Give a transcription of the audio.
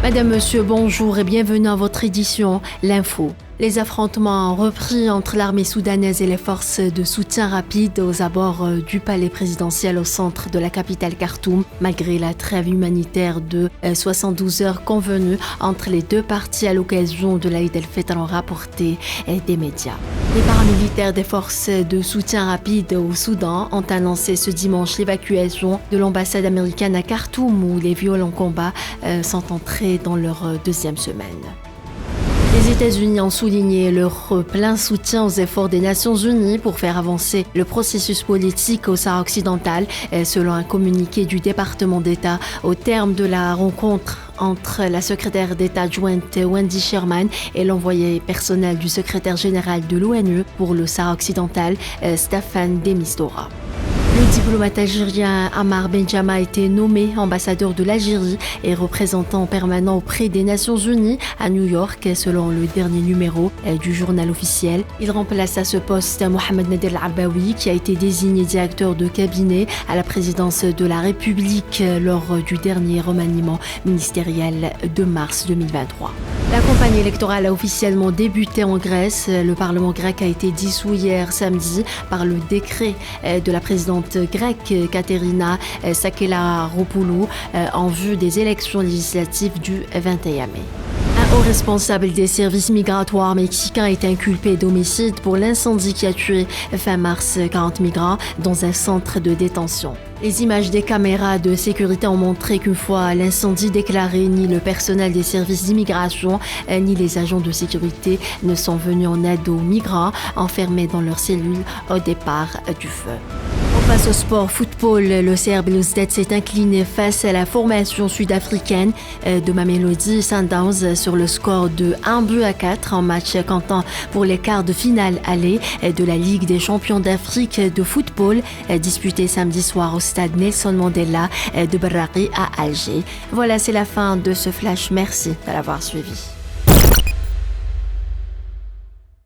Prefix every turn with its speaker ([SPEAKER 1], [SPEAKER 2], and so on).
[SPEAKER 1] Madame, Monsieur, bonjour et bienvenue à votre édition L'Info. Les affrontements ont repris entre l'armée soudanaise et les forces de soutien rapide aux abords du palais présidentiel au centre de la capitale Khartoum, malgré la trêve humanitaire de 72 heures convenue entre les deux parties à l'occasion de l'Aïd el-Fitr, ont rapporté des médias. Les paramilitaires des forces de soutien rapide au Soudan ont annoncé ce dimanche l'évacuation de l'ambassade américaine à Khartoum, où les violents combats sont entrés dans leur deuxième semaine. Les États-Unis ont souligné leur plein soutien aux efforts des Nations Unies pour faire avancer le processus politique au Sahara occidental, selon un communiqué du département d'État au terme de la rencontre entre la secrétaire d'État adjointe Wendy Sherman et l'envoyé personnel du secrétaire général de l'ONU pour le Sahara occidental, Staffan de Mistura. Le diplomate algérien Ammar Benjama a été nommé ambassadeur de l'Algérie et représentant permanent auprès des Nations Unies à New York, selon le dernier numéro du journal officiel. Il remplace à ce poste Mohamed Nader Al-Abaoui, qui a été désigné directeur de cabinet à la présidence de la République lors du dernier remaniement ministériel de mars 2023. La campagne électorale a officiellement débuté en Grèce. Le Parlement grec a été dissous hier samedi par le décret de la présidente grecque Katerina Sakellaropoulou en vue des élections législatives du 21 mai. Un haut responsable des services migratoires mexicains est inculpé d'homicide pour l'incendie qui a tué fin mars 40 migrants dans un centre de détention. Les images des caméras de sécurité ont montré qu'une fois l'incendie déclaré, ni le personnel des services d'immigration ni les agents de sécurité ne sont venus en aide aux migrants enfermés dans leurs cellules au départ du feu. On passe au sport football. Le CR Belouizdad s'est incliné face à la formation sud-africaine de Mamelodi Sundowns sur le score de 1-4 en match comptant pour les quarts de finale aller de la Ligue des champions d'Afrique de football disputée samedi soir au stade Nelson Mandela de Barrari à Alger. Voilà, c'est la fin de ce flash. Merci de l'avoir suivi.